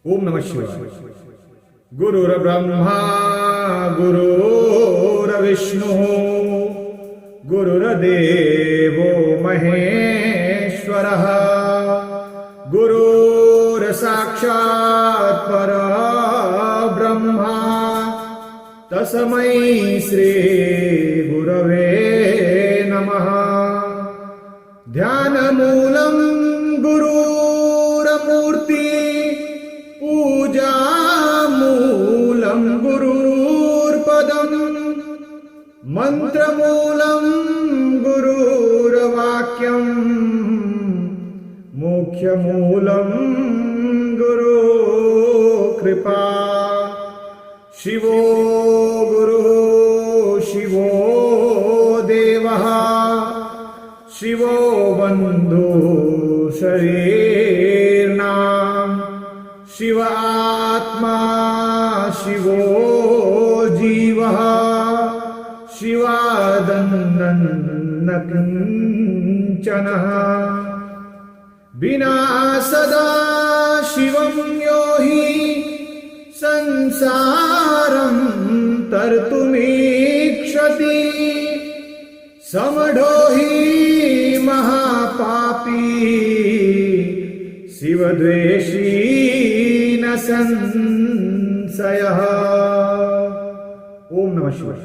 ओम नमः शिवाय। गुरुर्ब्रह्मा गुरुर्विष्णुः गुरुर्देवो महेश्वरः गुरुर्साक्षात् परब्रह्मा तस्मै श्री गुरवे नमः। ध्यानमूलं गुरुर्मूर्ति पूजामूलं गुरुर्पदं मन्त्रमूलं गुरुर्वाक्यं मुख्यमूलं गुरुकृपा। शिवो गुरुः शिवो देवः शिवो बन्धुः शरीर्नां शिव आत्मा शिवो जीवः शिवादन्न किञ्चनः। विना सदा शिवं यो हि संसारं तर्तुमीक्षति समढो हि महापापी शिवद्वेषी न संशयः। ओम नमः शिवाय।